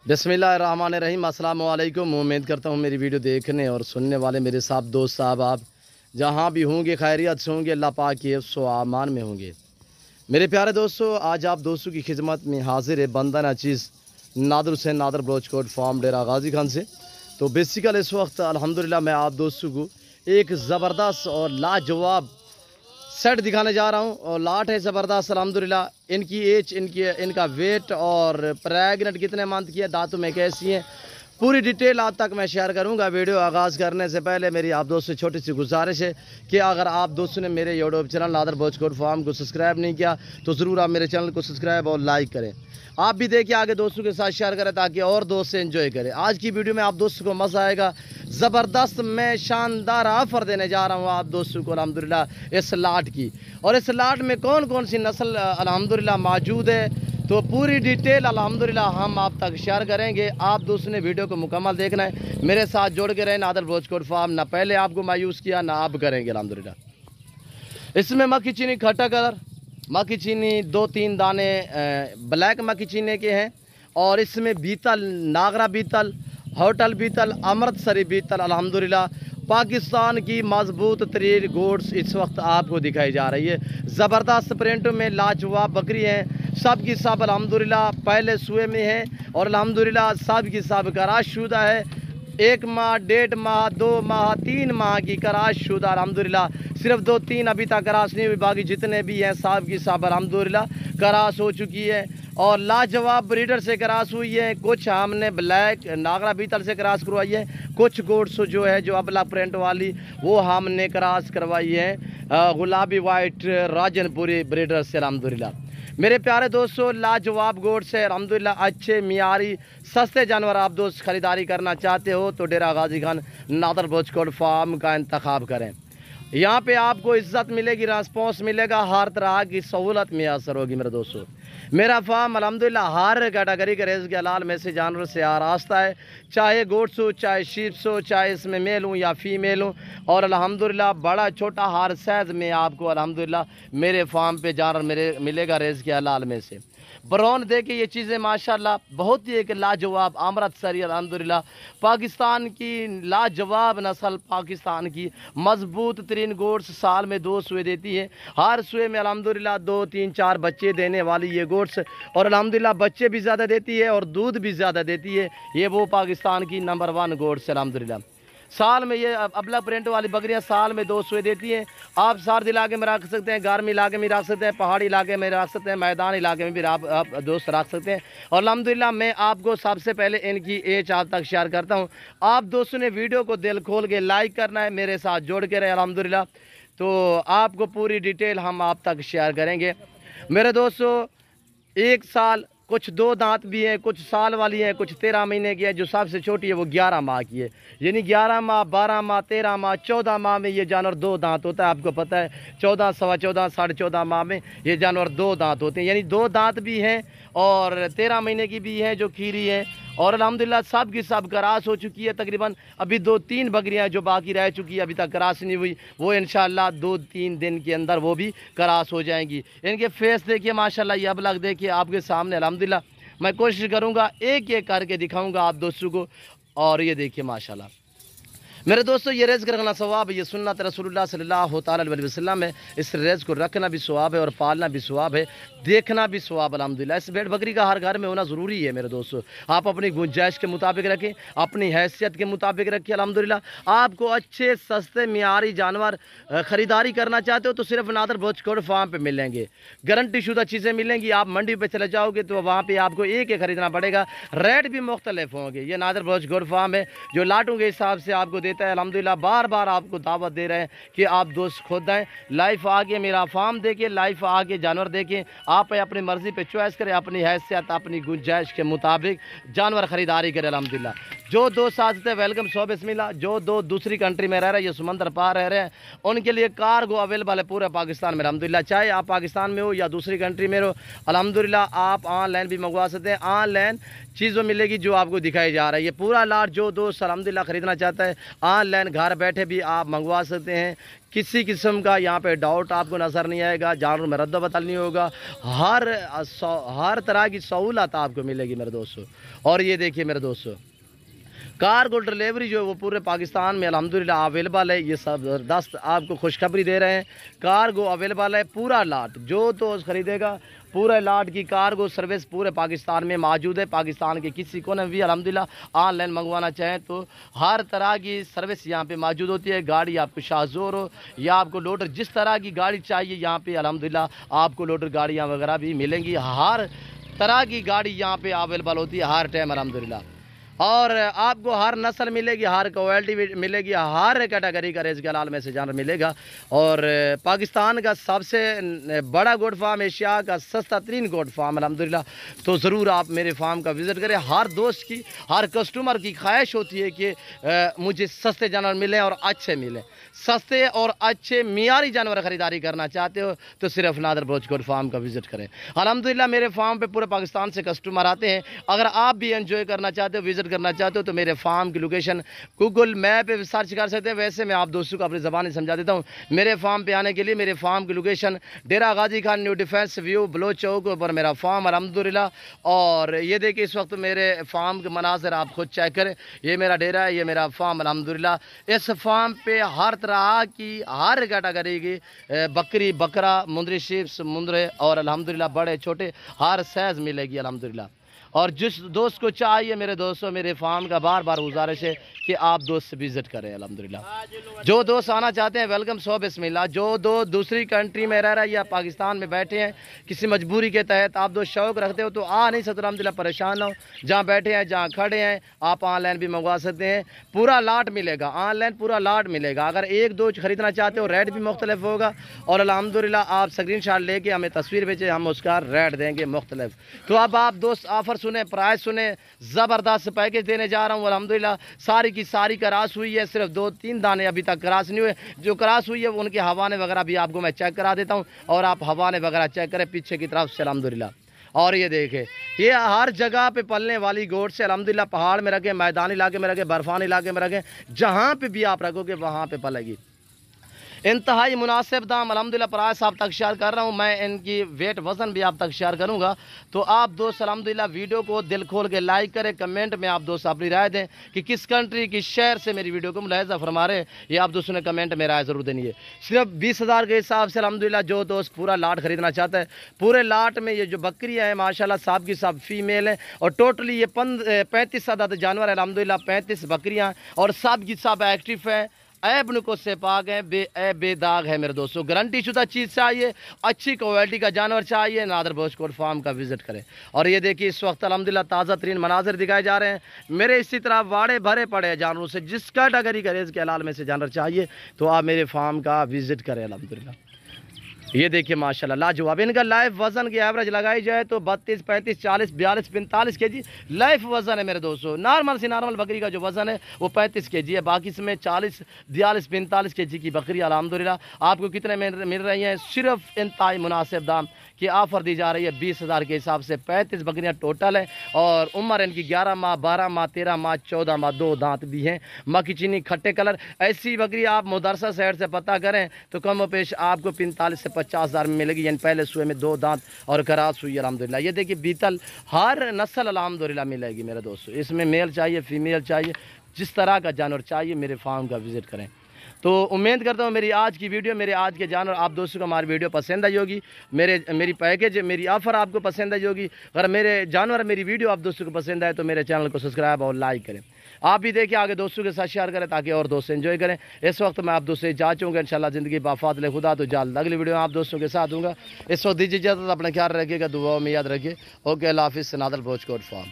बिस्मिल्लाहिर्रहमानिर्रहीम। अस्सलाम वालेकुम। उम्मीद करता हूँ मेरी वीडियो देखने और सुनने वाले मेरे साथ दोस्त साहब आप जहाँ भी होंगे खैरियत से होंगे, अल्लाह पाक के हिफ्ज़ व अमान में होंगे। मेरे प्यारे दोस्तों, आज आप दोस्तों की खिदमत में हाजिर है बंदा नाचीज़ नादर हुसैन नादर बलोचकोट फार्म डेरा गाजी खान से। तो बेसिकल इस वक्त अल्हम्दुलिल्लाह मैं आप दोस्तों को एक ज़बरदस्त और लाजवाब सेट दिखाने जा रहा हूं और लाट है ज़बरदस्त अल्हम्दुलिल्लाह। इनकी एज, इनका वेट और प्रेगनेंट कितने मंथ की है, दांतों में कैसी हैं, पूरी डिटेल आप तक मैं शेयर करूंगा। वीडियो आगाज़ करने से पहले मेरी आप दोस्तों से छोटी सी गुजारिश है कि अगर आप दोस्तों ने मेरे यूट्यूब चैनल नादर बलोचकोट फार्म को सब्सक्राइब नहीं किया तो ज़रूर आप मेरे चैनल को सब्सक्राइब और लाइक करें। आप भी देखिए, आगे दोस्तों के साथ शेयर करें ताकि और दोस्त से एंजॉय करें। आज की वीडियो में आप दोस्तों को मज़ा आएगा। ज़बरदस्त मैं शानदार ऑफ़र देने जा रहा हूँ आप दोस्तों को अल्हम्दुलिल्लाह इस लाट की। और इस लाट में कौन कौन सी नस्ल अल्हम्दुलिल्लाह मौजूद है, तो पूरी डिटेल अल्हम्दुलिल्लाह हम आप तक शेयर करेंगे। आप दोस्तों ने वीडियो को मुकम्मल देखना है, मेरे साथ जोड़ के रहे। नादर बलोचकोट फार्म ना पहले आपको मायूस किया ना आप करेंगे अल्हम्दुलिल्लाह। इसमें मक्खी चीनी खट्टा कलर, मक्खी चीनी 2-3 दाने ब्लैक मक्खी चीनी के हैं। और इसमें बीतल, नागरा बीतल, होटल बीतल, अमृतसरी बीतल अल्हम्दुलिल्लाह पाकिस्तान की मजबूत तरीन गोड्स इस वक्त आपको दिखाई जा रही है। ज़बरदस्त प्रिंट में लाजवाब बकरी हैं, सब की सब अल्हम्दुलिल्लाह पहले सुए में है और अल्हम्दुलिल्लाह सब की सब कराशुदा है। 1 माह, 1.5 माह, 2 माह, 3 माह की कराशुदा अल्हम्दुलिल्लाह। सिर्फ 2-3 अभी तक कराश नहीं हुई, बाकी जितने भी हैं सब की सब अल्हम्दुलिल्लाह कराश हो चुकी है और लाजवाब ब्रीडर से कराश हुई है। कुछ हमने ब्लैक नागरा बीतल से कराश करवाई है, कुछ गोड्स जो है जो अबला प्रिंट वाली वो हमने कराश करवाई है गुलाबी वाइट राजनपुरी ब्रीडर से अल्हम्दुलिल्लाह। मेरे प्यारे दोस्तों, लाजवाब गोड्स है अल्हम्दुलिल्लाह। अच्छे मियारी सस्ते जानवर आप दोस्त खरीदारी करना चाहते हो तो डेरा गाजी खान नादर बलोचकोट फार्म का इंतखाब करें। यहाँ पे आपको इज्जत मिलेगी, रेस्पॉन्स मिलेगा, हर तरह की सहूलत मैसर होगी। मेरे दोस्तों, मेरा फार्म अल्हम्दुलिल्लाह हर कैटेगरी के रेज़ के हलाल में से जानवर से आरास्ता है, चाहे गोट्स हो, चाहे शीप्स हो, चाहे इसमें मेल हूँ या फीमेल हूँ। और अल्हम्दुलिल्लाह बड़ा छोटा हर साइज़ में आपको अल्हम्दुलिल्लाह मेरे फार्म पे जानवर मेरे मिलेगा रेज़ के हलाल में से। ब्राउन देखिए ये चीज़ें माशाल्लाह बहुत ही एक लाजवाब अमृतसरी अल्हम्दुलिल्लाह पाकिस्तान की लाजवाब नस्ल, पाकिस्तान की मजबूत तरीन गोड्स साल में 2 सुए देती है। हर सुए में अल्हम्दुलिल्लाह 2-3-4 बच्चे देने वाली ये गोड्स और अल्हम्दुलिल्लाह बच्चे भी ज़्यादा देती है और दूध भी ज़्यादा देती है। ये वो पाकिस्तान की नंबर 1 गोड्स अल्हम्दुलिल्लाह। साल में ये अबला प्रिंट वाली बकरियां साल में 2 सुए देती हैं। आप सर्द इलाके में रख सकते हैं, गर्म इलाके में रख सकते हैं, पहाड़ी इलाके में रख सकते हैं, मैदान इलाके में भी आप दोस्त रख सकते हैं। और अल्हम्दुलिल्लाह मैं आपको सबसे पहले इनकी एज आप तक शेयर करता हूं। आप दोस्तों ने वीडियो को दिल खोल के लाइक करना है, मेरे साथ जोड़ के रहे अल्हम्दुलिल्लाह। तो आपको पूरी डिटेल हम आप तक शेयर करेंगे। मेरे दोस्तों, 1 साल, कुछ 2 दांत भी हैं, कुछ साल वाली हैं, कुछ 13 महीने की है। जो सबसे छोटी है वो 11 माह की है, यानी 11 माह, 12 माह, 13 माह, 14 माह में ये जानवर 2 दांत होता है। आपको पता है 14, 14.25, 14.5 माह में ये जानवर 2 दांत होते हैं, यानी 2 दांत भी हैं और 13 महीने की भी हैं जो खीरी है। और अल्हम्दुलिल्लाह सब की सब करास हो चुकी है। तकरीबन अभी 2-3 बकरियां जो बाकी रह चुकी है, अभी तक करास नहीं हुई, वो इंशाअल्लाह 2-3 दिन के अंदर वो भी करास हो जाएंगी। इनके फेस देखिए माशाल्लाह, ये अबलग देखिए आपके सामने अल्हम्दुलिल्लाह। मैं कोशिश करूँगा एक एक करके दिखाऊँगा आप दोस्तों को। और ये देखिए माशाल्लाह मेरे दोस्तों, ये रेज़ रखना सवाब है, ये सुन्नत रसूलुल्लाह सल्लल्लाहु अलैहि वसल्लम है। इस रेज़ को रखना भी सवाब है और पालना भी सवाब है, देखना भी सवाब अल्हम्दुलिल्लाह। इस भेड़ बकरी का हर घर में होना ज़रूरी है मेरे दोस्तों। आप अपनी गुंजाइश के मुताबिक रखें, अपनी हैसियत के मुताबिक रखिए अल्हम्दुलिल्लाह। आपको अच्छे सस्ते मियारी जानवर ख़रीदारी करना चाहते हो तो सिर्फ नादर बलोचकोट फार्म पर मिलेंगे, गारंटी शुदा चीज़ें मिलेंगी। आप मंडी पर चले जाओगे तो वहाँ पर आपको एक एक ख़रीदना पड़ेगा, रेट भी मुख्तलिफ होंगे। ये नादर बलोचकोट फार्म है जो लाटों के हिसाब से आपको देता है अल्हम्दुलिल्लाह। बार बार आपको दावत दे रहे हैं कि आप दोस्त खुद आएँ, लाइव आके मेरा फार्म देखें, लाइव आके जानवर देखें। आप अपनी मर्ज़ी पे चॉइस करें, अपनी हैसियत अपनी गुंजाइश के मुताबिक जानवर ख़रीदारी करें अल्हम्दुलिल्लाह। जो दोस्त आ सकते हैं वेलकम, सो बिस्मिल्लाह। जो दो दूसरी कंट्री में रह रहे हैं, ये समंदर पार रह रहे हैं, उनके लिए कार्गो अवेलेबल है पूरे पाकिस्तान में अल्हम्दुलिल्लाह। चाहे आप पाकिस्तान में हो या दूसरी कंट्री में हो, अल्हम्दुलिल्लाह आप ऑनलाइन भी मंगवा सकते हैं। ऑनलाइन चीज़ों मिलेगी जो आपको दिखाई जा रहा है। ये पूरा लाट जो दोस्त अल्हम्दुलिल्लाह ख़रीदना चाहता है آن لائن گھر بیٹھے بھی آپ منگوا سکتے ہیں. کسی قسم کا یہاں پہ ڈاؤٹ آپ کو نظر نہیں آئے گا. جانور میں رد و بدل نہیں ہوگا. ہر طرح کی سہولت آپ کو ملے گی میرے دوستو. اور یہ دیکھیے میرے دوستو, کارگو ڈلیوری جو ہے وہ پورے پاکستان میں الحمدللہ اویلیبل ہے. یہ زبردست آپ کو خوشخبری دے رہے ہیں. کارگو اویلیبل ہے, پورا لاٹ جو دوست خریدے گا پورے لاٹ کی کارگو سروس پورے پاکستان میں موجود ہے. پاکستان کے کسی کونے میں بھی الحمدللہ آن لائن منگوانا چاہیں تو ہر طرح کی سروس یہاں پہ موجود ہوتی ہے. گاڑی آپ کو شاہزور ہو یا آپ کو لوڈر, جس طرح کی گاڑی چاہیے یہاں پہ الحمدللہ آپ کو لوڈر گاڑیاں وغیرہ بھی ملیں گی. ہر طرح کی گاڑی یہاں پہ اویلیبل ہوتی ہے ہر ٹائم الحمدللہ. اور آپ کو ہر نسل ملے گی, ہر کوالٹی ملے گی, ہر کیٹیگری کا ریس کے حلال میں سے جانور ملے گا. اور پاکستان کا سب سے بڑا گوٹ فارم, ایشیا کا سستا ترین گوٹ فارم الحمدللہ. تو ضرور آپ میرے فارم کا وزٹ کریں. ہر دوست کی, ہر کسٹمر کی خواہش ہوتی ہے کہ مجھے سستے جانور ملیں اور اچھے ملیں. سستے اور اچھے معیاری جانور خریداری کرنا چاہتے ہو تو صرف نادر بلوچ گوٹ فارم کا وزٹ کریں. الحمدللہ میرے فارم پہ پورے پاکستان سے کسٹمر آتے ہیں. اگر آپ بھی انجوائے کرنا چاہتے ہو, وزٹ کرنا چاہتے ہو تو میرے فارم کی لوکیشن گوگل میپ پہ سرچ کر سکتے ہیں. ویسے میں آپ دوستوں کو اپنی زبان سمجھا دیتا ہوں. میرے فارم پہ آنے کے لیے میرے فارم کی location Dera Ghazi Khan new defence view Baloch Chowk پر میرا فارم الحمدللہ. اور یہ دیکھیں اس وقت میرے فارم کے مناظر آپ خود چیک کریں. یہ میرا ڈیرہ ہے, یہ میرا فارم الحمدللہ. اس فارم پہ ہر طرح کی, ہر کیٹیگری کی بکری, بکرا, مندری شیپ, مندرے اور الحمدللہ بڑے چھوٹے ہر سائز ملے گی الحمدللہ. اور جس دوست کو چاہیے میرے دوستوں, میرے فارم کا بار بار گزارش ہے کہ آپ دوست سے وزٹ کریں الحمدللہ. جو دوست آنا چاہتے ہیں ویلکم, سو بسم اللہ. جو دوسری کنٹری میں رہ رہا ہے یا پاکستان میں بیٹھے ہیں کسی مجبوری کے تحت, آپ دوست شوق رکھتے ہو تو آ نہیں سکتے الحمدللہ, پریشان نہ ہو. جہاں بیٹھے ہیں, جہاں کھڑے ہیں, آپ آن لائن بھی منگوا سکتے ہیں. پورا لاٹ ملے گا, آن لائن پورا لاٹ ملے گا. اگر ایک دو خریدنا چاہتے ہو ریٹ بھی مختلف ہوگا. اور الحمدللہ آپ اسکرین شاٹ لے کے ہمیں تصویر بھیجیں, ہم اس کا ریٹ دیں گے مختلف. تو اب آپ دوست آفر سنیں, پرائز سنیں. زبردست پیکج دینے جا رہا ہوں الحمدللہ. ساری کی ساری کراس ہوئی ہے, صرف 2-3 دانے ابھی تک کراس نہیں ہوئے. جو کراس ہوئی ہے ان کے حوانے وغیرہ بھی آپ کو میں چیک کرا دیتا ہوں, اور آپ حوانے وغیرہ چیک کریں پیچھے کی طرف سے الحمدللہ. اور یہ دیکھیں, یہ ہر جگہ پہ پلنے والی گوٹ سے الحمدللہ. پہاڑ میں رکھیں, میدانی علاقے میں رکھیں, برفانی علاقے میں رکھیں, جہاں پہ بھی آپ رکھو گے وہاں پہ پلے گی. انتہائی مناسب دام الحمدللہ پرائس آپ تک شیئر کر رہا ہوں. میں ان کی ویٹ وزن بھی آپ تک شیئر کروں گا. تو آپ دوست الحمدللہ ویڈیو کو دل کھول کے لائک کریں, کمنٹ میں آپ دوست اپنی رائے دیں کہ کس کنٹری کی شہر سے میری ویڈیو کو ملاحظہ فرما رہے ہیں. یہ آپ دوستوں نے کمنٹ میں رائے ضرور دینی ہے. صرف 20,000 کے حساب سے الحمدللہ جو دوست پورا لاٹ خریدنا چاہتا ہے, پورے لاٹ میں یہ جو بکریاں ہیں ماشاءاللہ سب کی سب فیمیل ہیں. اور ٹوٹلی یہ 35 عدد جانور الحمدللہ, 35 بکریاں, اور سب کی سب ایکٹیو ہیں, عیب نکو سے پاک ہے, بے داغ ہے میرے دوستوں. گارنٹی شدہ چیز چاہیے, اچھی کوالٹی کا جانور چاہیے, نادر بلوچ گوٹ فارم کا وزٹ کریں. اور یہ دیکھیے اس وقت الحمدللہ تازہ ترین مناظر دکھائے جا رہے ہیں. میرے اسی طرح واڑے بھرے پڑے ہیں جانوروں سے. جس کیٹیگری کا ریز کے حلال میں سے جانور چاہیے تو آپ میرے فارم کا وزٹ کریں الحمدللہ. یہ دیکھیے ماشاءاللہ لاجواب. ان کا لائف وزن کی ایوریج لگائی جائے تو 32, 35, 40, 42, 45 کے جی لائف وزن ہے میرے دوستو. نارمل سے نارمل بکری کا جو وزن ہے وہ 35 کے جی ہے. باقی اس میں 40, 42, 45 کے جی کی بکری الحمدللہ آپ کو کتنے میں مل رہی ہیں. صرف انتہائی مناسب دام کی آفر دی جا رہی ہے. 20,000 کے حساب سے 35 بکریاں ٹوٹل ہیں, اور عمر ان کی 11 ماہ, 12 ماہ, 13 ماہ, 14 ماہ, 2 دانت بھی ہیں. مکی چینی کھٹے کلر. ایسی بکری آپ مدرسہ سائڈ سے پتہ کریں تو کم و بیش آپ کو 45 سے 50,000 میں ملے گی. یعنی پہلے سوئے میں 2 دانت اور کراس ہوئی الحمدللہ. یہ دیکھیے بیتل ہر نسل الحمدللہ ملے گی میرے دوستو. اس میں میل چاہیے, فیمیل چاہیے, جس طرح کا جانور چاہیے میرے فارم کا وزٹ کریں. تو امید کرتا ہوں میری آج کی ویڈیو, میرے آج کے جانور آپ دوستوں کو ہماری ویڈیو پسند آئی ہوگی. میری پیکج, میری آفر آپ کو پسند آئی ہوگی. اگر میرے جانور, میری ویڈیو آپ دوستوں کو پسند آئے تو میرے چینل کو سبسکرائب اور لائک کریں. آپ بھی دیکھیں, آگے دوستوں کے ساتھ شیئر کریں تاکہ اور دوست انجوائے کریں. اس وقت میں آپ دوستوں سے اجازت چاہوں گا, انشاءاللہ زندگی بافاضل خدا تو جلد اگلی ویڈیو میں آپ دوستوں کے ساتھ ہوں گا. اس وقت دیجیے اجازت, اپنا خیال رکھیے گا, دعاؤں میں یاد رکھیے. اوکے, اللہ حافظ. نادر بلوچ گوٹ فارم.